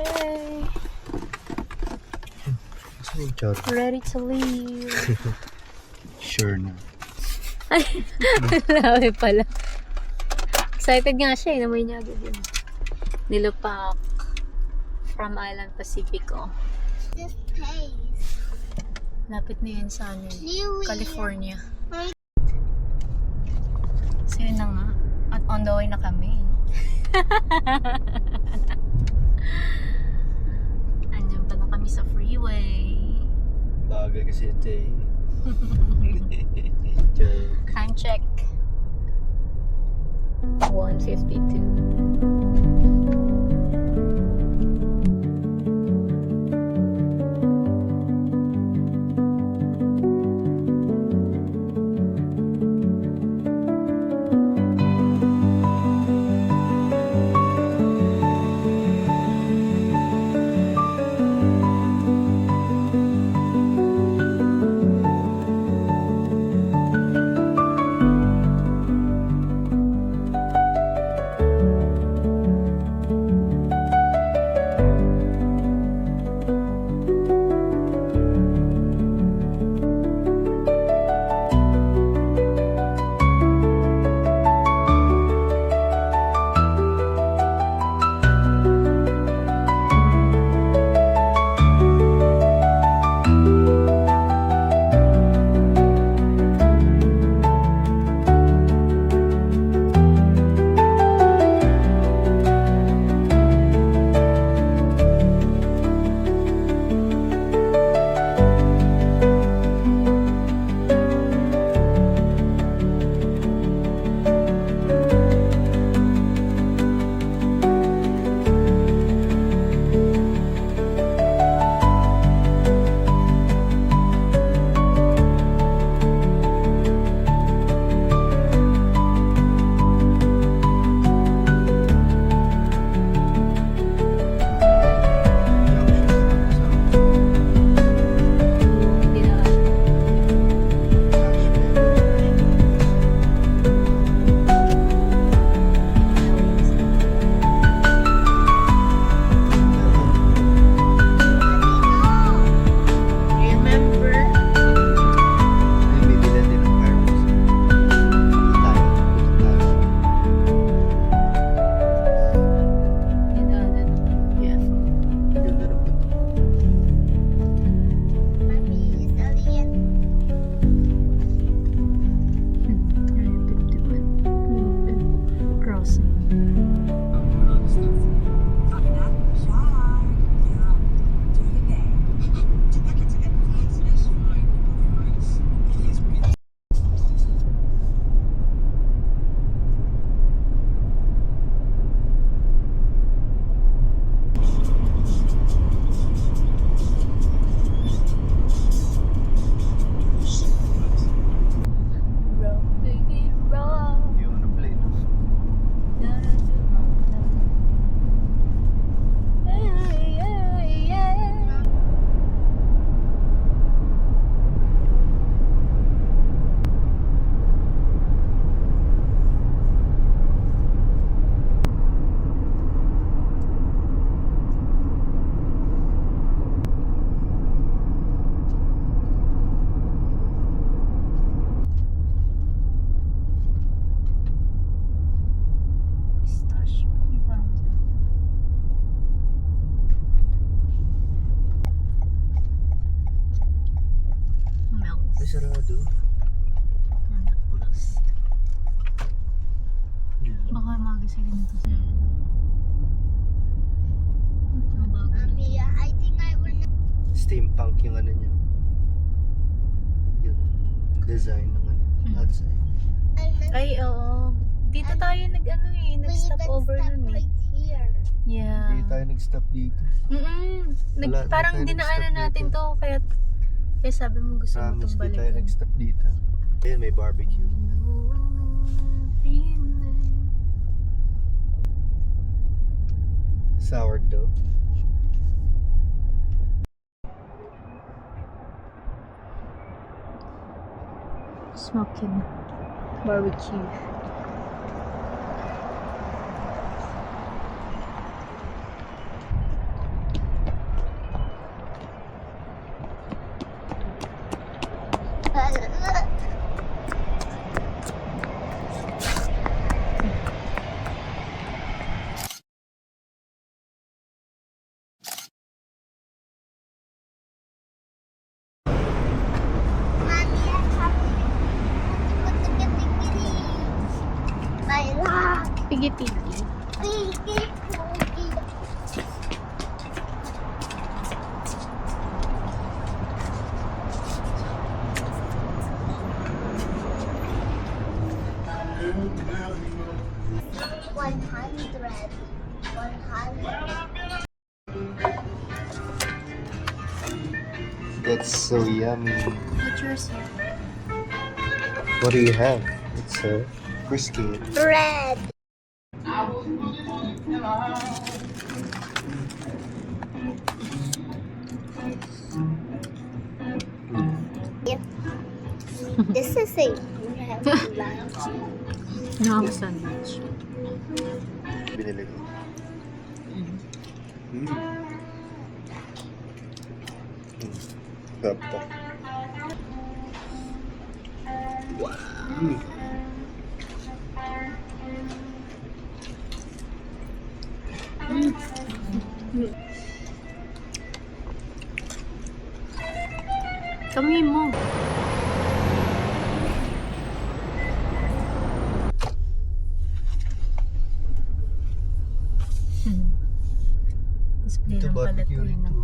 Okay. Saan yung char? Ready to leave. Sure na. Ay, grabe pala. Excited nga siya eh. Namoy niya agad yun. Nilupak. From Island Pacifico. This place. Lapit na yun sa amin. Really? California. So yun na nga. At on the way na kami. Andiyan pa na kami sa freeway. Bagay kasi ito eh. Joke. Time check. 1:52. Ay, may bilan din ng fireworks. Tayo. Ganda ng punta. Mommy is alien. Crossing. Rock, baby, rock. You wanna play no? Hey, hey, yeah. Pistache. Yung parang milk. Ay, sarado. Plus. Baka magising nito sa ang bago Mommy, nito. I think I will not. Steampunk yung ano niya. Yung design ng ano. Outside. Ay, oo. Dito tayo nag-ano eh. Nag-stop over nun eh. right here. Yeah. Hindi tayo nag-stop dito. Nag, Wala, parang di tayo dinaanan nag-stop natin dito. to. Kaya sabi mo gusto mo Promise, itong di tayo balikan. nag-stop dito. Ayun, may barbecue. Sourdough. Smoking barbecue. Piggy. Piggy, piggy. One hundred. 100. That's so yummy. What's yours here? What do you have? It's a brisket. Bread. This is a bread lunch. Nakaka-sandwich. Binili ko. Mm. Sarap to. Wow. Kami mo. Display Ito lang pala barbecue to. ito.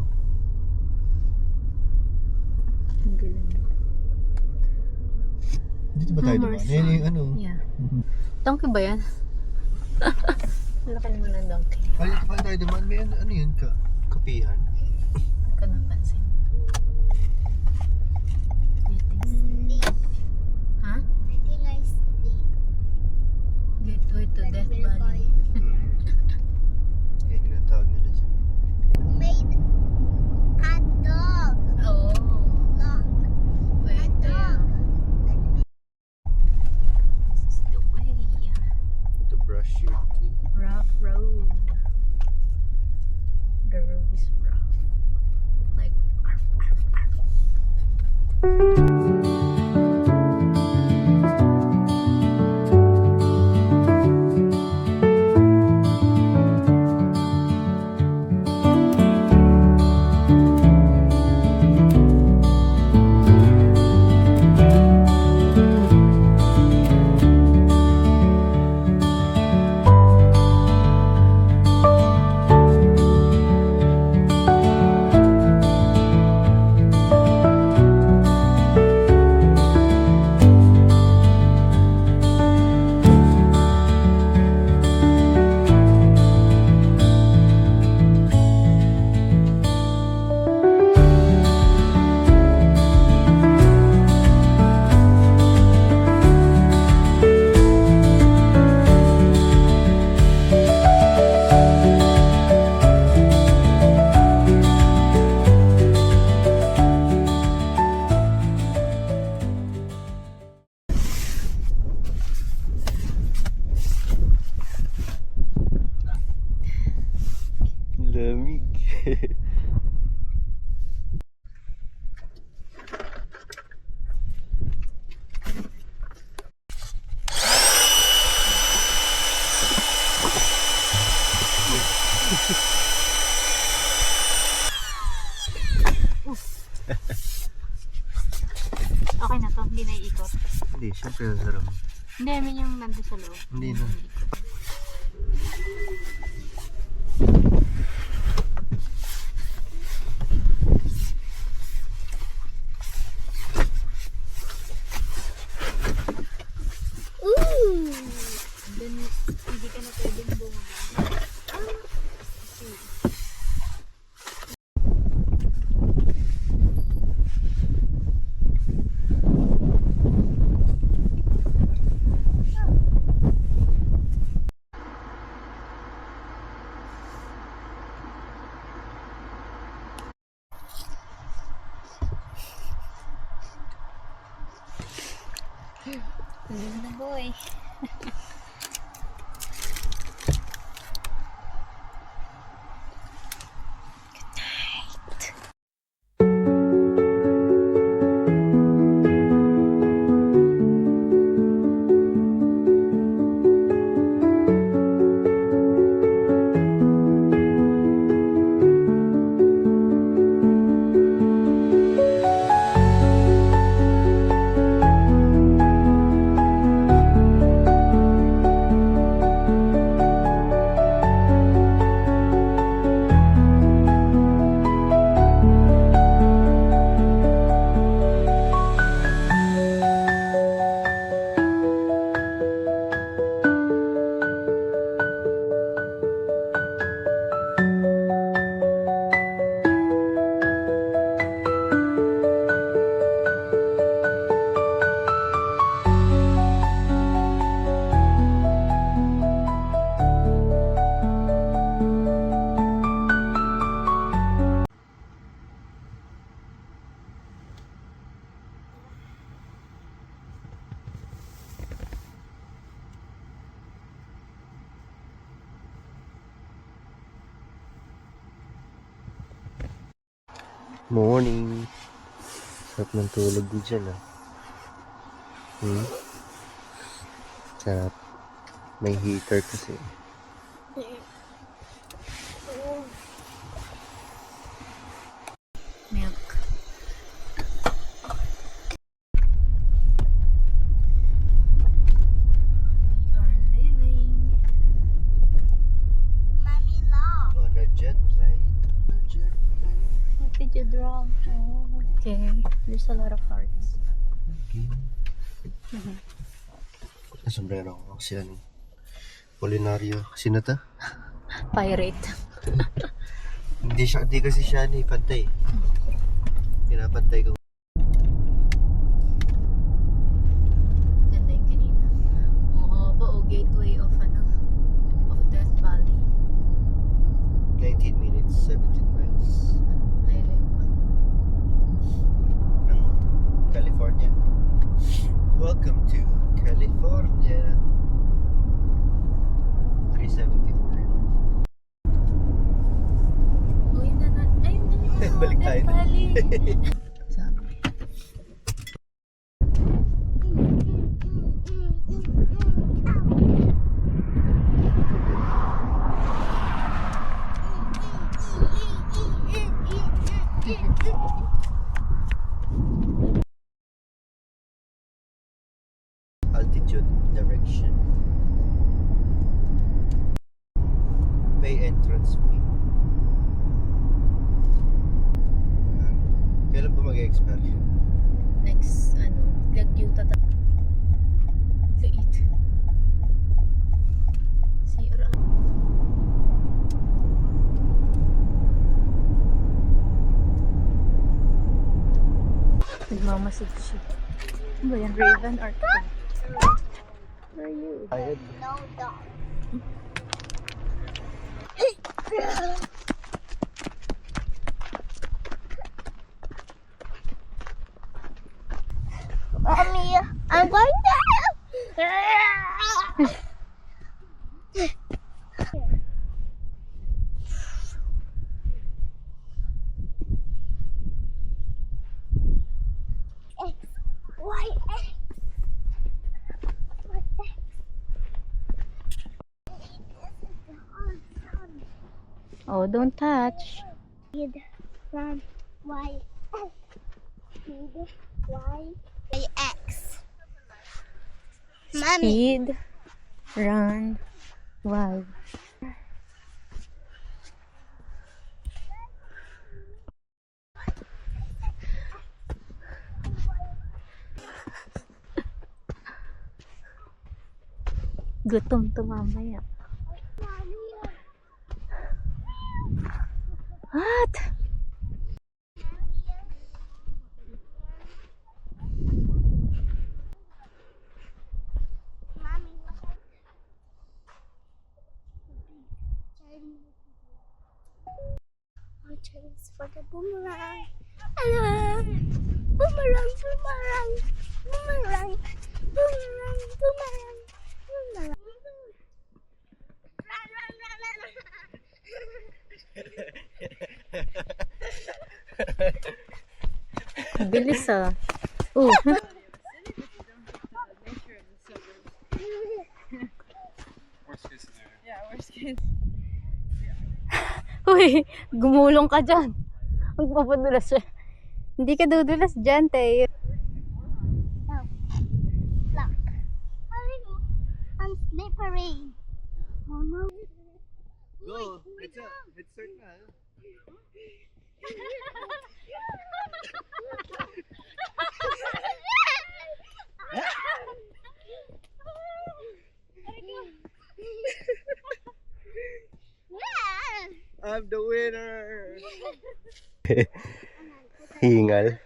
Ang galing. Dito ba tayo Rumors. dumaan? Yan yung ano. Yeah. Donkey ba yan? Laki naman ng donkey. Ay, dito pa tayo dumaan. May ano yun ka? Kapihan. Hindi ko napansin. Sleep. Ha? I think I sleep. Gateway to Like Death Bill Valley. Yan yung tawag nila dyan. Made a dog. Oh. Dog. Wait, A dog. this is the way. To brush your teeth. Rough road. The road is rough. Like, arf, arf, arf. Lamig. Okay na to, hindi na iikot. Hindi, syempre nasarap. Hindi, I mean yung nandun sa loob. Hindi na. iikot. Ooh. Then, hindi ka na pwedeng bumaba. Hindi na boy. Morning. Sarap ng tulog din dyan, ah. Sarap. May heater kasi. Milk. We are living. Mommy, look. On a jet plane. What did you draw? Oh, okay. There's a lot of hearts. Sombrero ko kasi ano. Polinario. Sino to? Pirate. Hindi kasi siya ni pantay. Pinapantay ko. Ganda yung kanina. Mahaba o gateway of of Death Valley. 19 minutes, 17 miles. Layo pa. Ng California. Welcome to California. 374. Uy, ay, Balik tayo. Death Valley. Sabi. Altitude direction. Pay entrance fee. Kailan ba mag-expire? Next, Lagyu tata. Liit. Sira. Nagmamasid siya. Ano ba yan? Raven or Cat? Where are you? Ayun. No dog. Mommy, I'm going to. X, Y, X. Oh, don't touch. Speed, run, Y, X. Speed, Y, X. Mommy. Speed, run, wild. Gutom to mamaya. What? Chase for the boomerang. Hello. Boomerang, boomerang, boomerang, boomerang, boomerang, boomerang. Run, run, run, run. Bilis ah. Oh. Uy, gumulong ka dyan. Magpapadulas siya. Hindi ka dudulas dyan, Teo. Look. I'm slippery. Oh no. Go! Let's start na. I'm the winner! Hingal.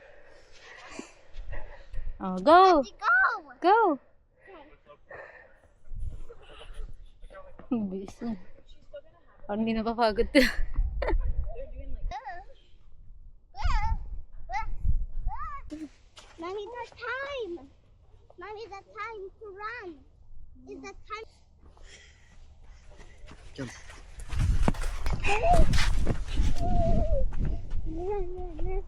Oh, go! Go. Go! Ang bilis na. Parang hindi napapagod to. Mommy, the time. Mommy, the time to run. Is the time. Jump. Run, run, run.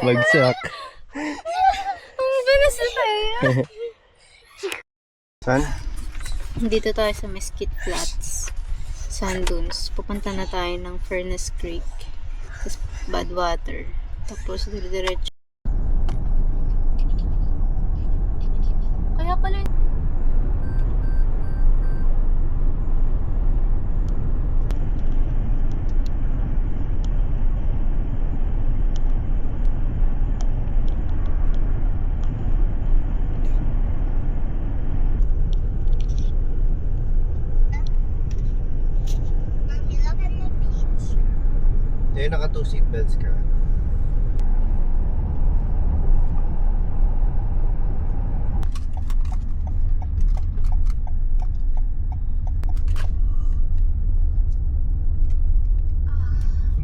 Bagsak. Ang bilis na tayo. Saan? Dito tayo sa Mesquite Flats. Sand Dunes. Pupunta na tayo ng Furnace Creek. Tapos Badwater. Tapos dire-diretso. Kaya pala yun. Mommy, look at the beach. Eh, naka 2 seatbelts ka.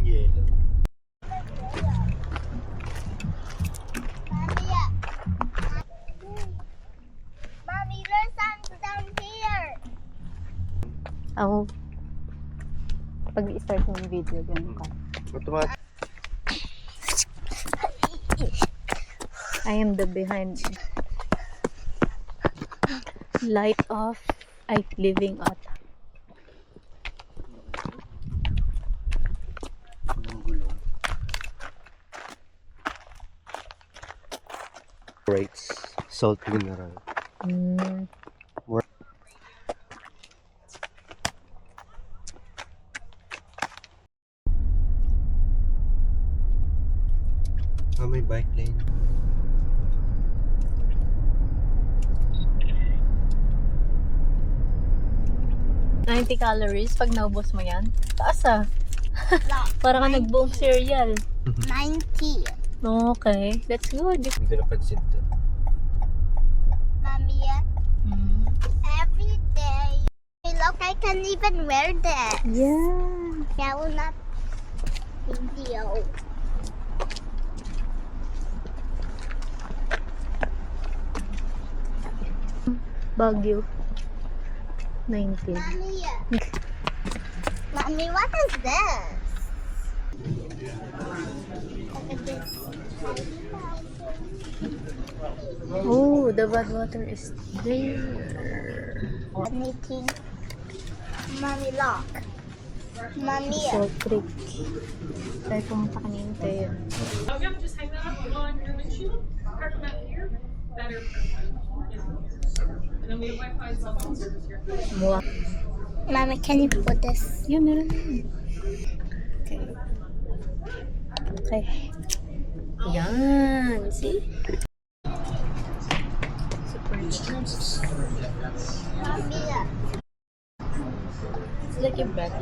Yellow. Mommy, there's sand down here. Ako. Pag i-start mo yung video, ganun ka. Automatic. I am the behind. Light off. Ay, living out. Gulong. Rates. Salt mineral. Mm. Ah, may bike lane. $90 calories pag naubos mo yan. Taas ah. Para ka nag-buong cereal. 90. Okay, that's good. Hindi ko napansin to. Mommy, Mm. every day. Look, I can even wear that. Yeah. That will not video. Baguio. 19. Mommy, Mommy, what is this? Look at this. Oh, the Badwater is there. Anything. Mommy, look. Mommy, Salt Creek. Tayo pumunta kanina tayo. Oh, yep, just hang that up on your windshield. Park them out here. Better. And then we have Wi-Fi and cell phone service here. Mua. Mommy, can you put this? Yeah, meron na. Okay. Okay. Yan. See? Super nice. Mommy, It's like your breath.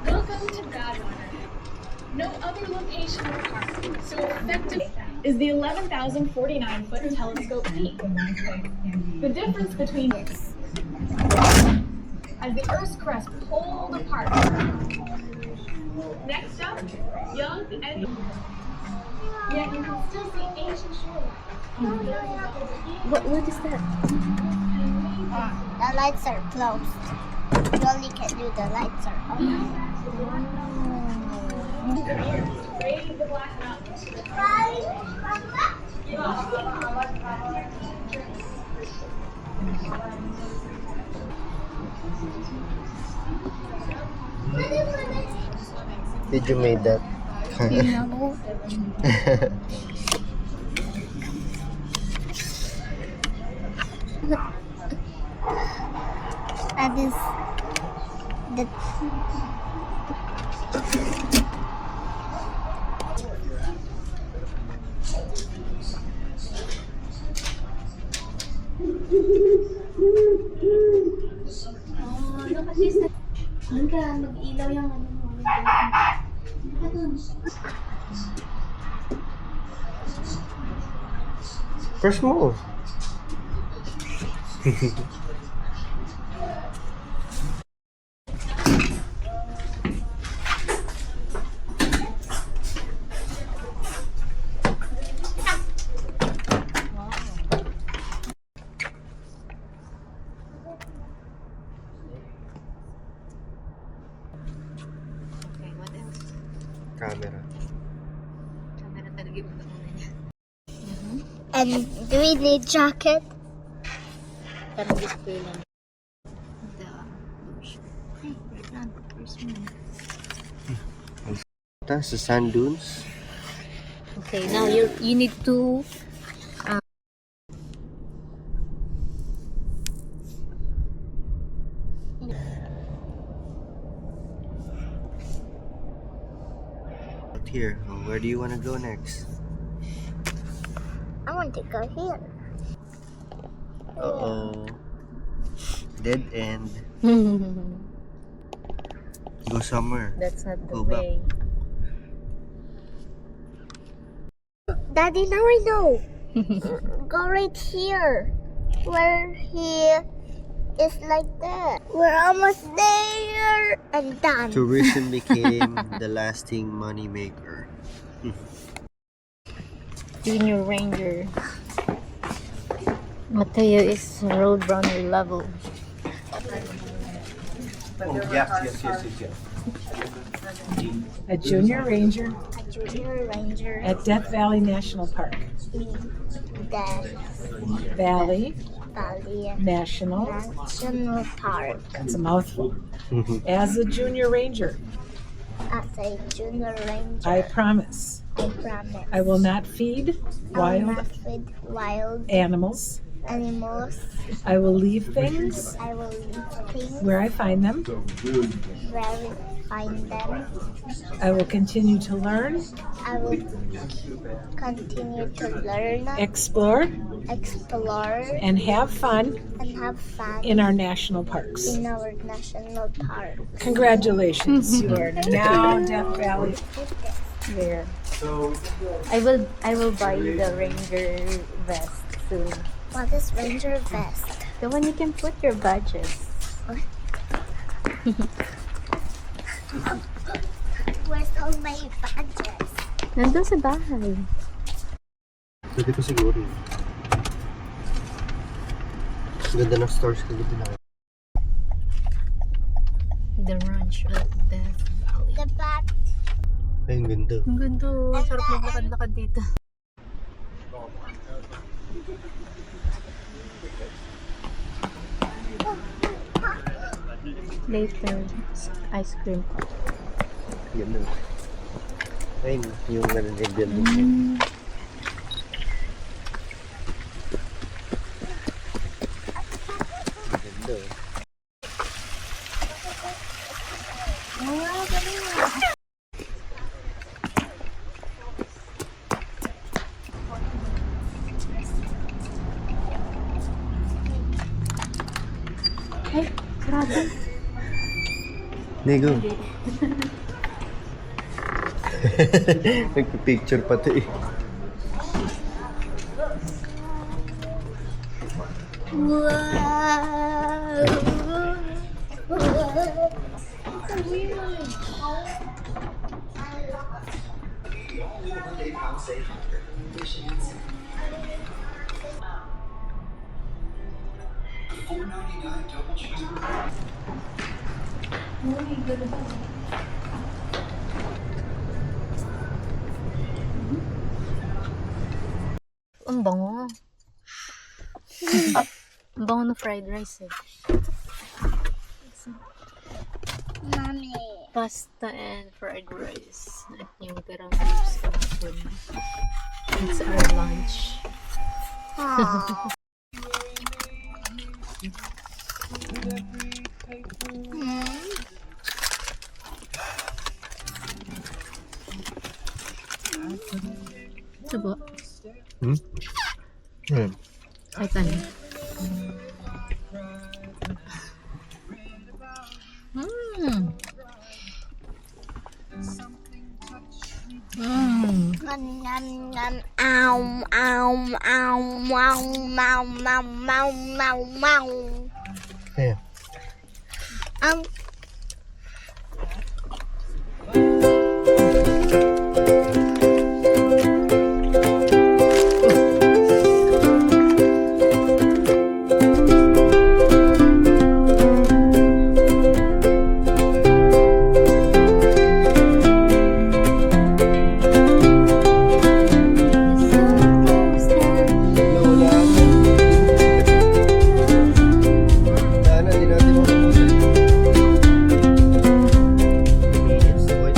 Welcome to Badwater. No other location in the park so effective is the 11,049-foot telescope peak. The difference between this. as the Earth's crust pulled apart. Next up, young and yet you can still see ancient shoreline. What is that? The lights are closed. You only can do the lights are on. Raise the Black Mountains. Did you made that? No. That is the Ano kasi sa... Doon ka, mag-ilaw yung ano mo. Press mo. Okay, what else? Camera. Camera talaga yung pagkakunan niya. And do we need jacket? Parang display lang. The ocean. Hey, wait lang. Where's mine? Sa sand dunes. Okay, now you need to Here, where do you want to go next? I want to go here. Uh-oh. Dead end. Go somewhere. That's not the Go back. way. Daddy, now I know. Go right here. Where he is like that. We're almost there and done. Tourism became the lasting money maker. Junior Ranger. Mateo is Roadrunner level. A junior ranger A junior ranger. at Death Valley National Park. Death Valley Valley National, National Park. that's a mouthful. As a junior ranger, As a junior ranger, I promise I promise I will not feed I will wild not feed wild animals. animals. I will leave things I will leave things where I find them. where we find them. I will continue to learn, I will continue to learn, explore, explore, and have fun and have fun in our national parks. in our national park. Congratulations, you are now Death Valley. There. I will buy you the Ranger vest soon. What is ranger vest? The one you can put your badges. Where's all my badges? Nandun sa bahay. Pwede ko siguro. Ganda ng stores ko dito na. The ranch of Death Valley. The bat. Ay, ang ganda. Ang ganda. Sarap maglakad-lakad dito. Later, ice cream. Ganda. Ay, yung ganda ng building. Ang ganda. Ay, grabe. Nego. Nagpipicture pa to eh. Ang bango. Ang bango na fried rice eh. Mommy. Pasta and fried rice. At yung perang leaves kahapon. It's our lunch. Aww. Ito po. Ayan. Ay, tayo. Nom, nom, nom. Ow, ow, ow, wow, wow, wow, wow, wow, wow. Ayan. Um, Wala na. Wala na, di natin makukulit. Minutes, wait.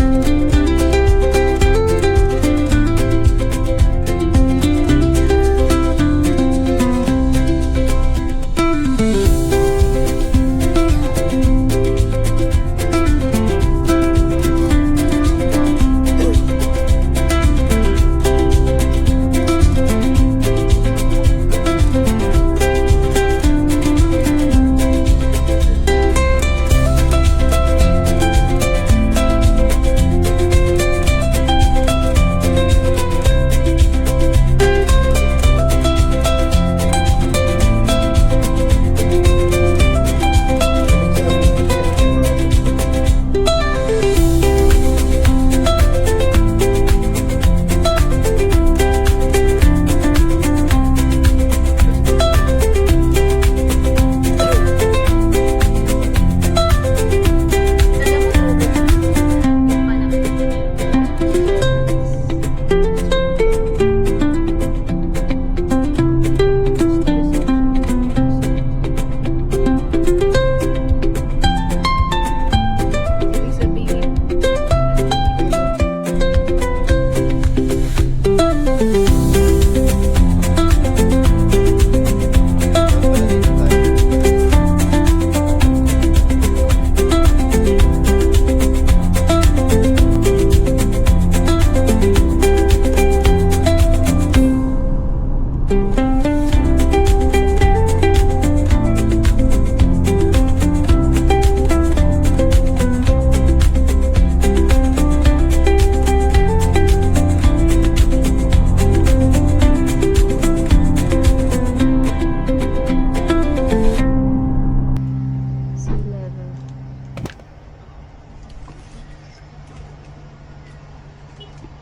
Sea level.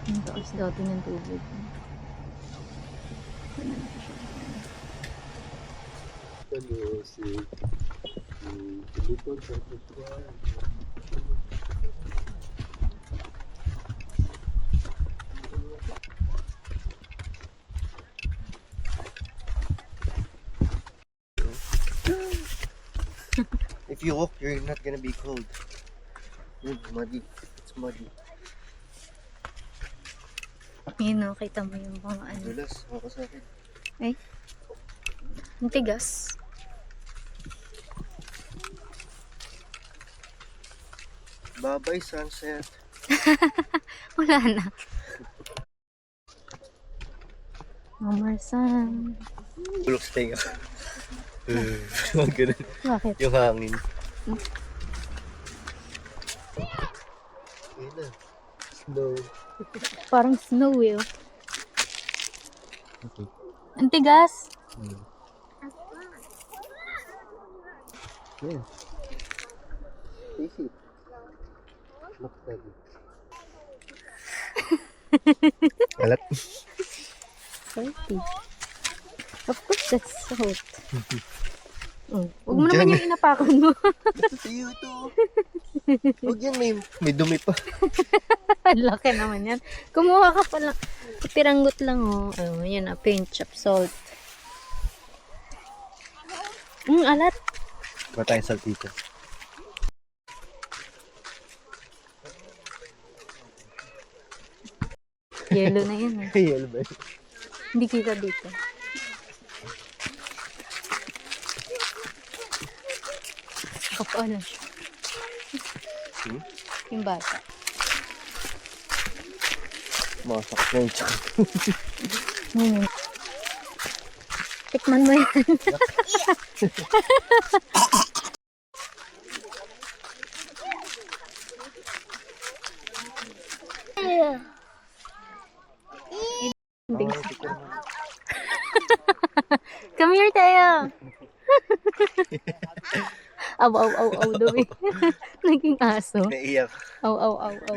Ang taas dati ng tubig. If you walk, you're not gonna be cold. Muddy. It's muddy. Yun o, kita mo yung mga ano. Dulas, ako sa akin. Ay. Ang tigas. Bye-bye, sunset. Wala na. No more sun. Bulok sa tenga. Huwag ganun. Bakit? Yung hangin. Ayun na. Snow. Parang snow eh. Oh. Ang tigas. Yeah. Taste it. Look at it. Alat. Salty. Of course, that's salt. Huwag mo naman yung inapakan mo. Sa'yo to. Huwag yan, may dumi pa. Laki naman yan. Kumuha ka pa lang. Piranggot lang oh. Oh, yan, a pinch of salt. Alat. Ba tayong saltito? Yellow na yan eh. Yellow ba? Hindi kita dito. Kapal na siya. Yung bata. Masak na yung tsaka. Tikman mo yan. landing. Come here, Teo. Aw, aw, aw, aw, daw eh. Naging aso. Naiyak. Aw, aw, aw, aw.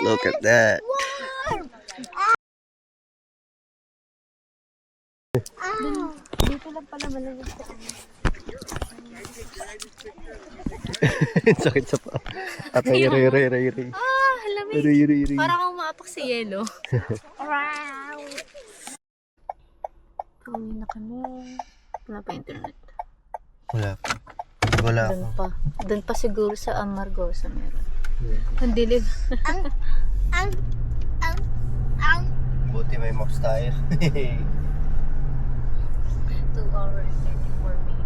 Look at that. Dito lang pala malamig sa Sakit sa pa. At iri. Ah, lamig. Iri. Parang umaapak sa yelo. Pauwi na kami. Wala pa internet. Wala pa. Wala Doon pa. pa. Doon pa siguro sa Amargosa meron. Ang dilim. Buti may maps tayo. 2 hours and 34 minutes.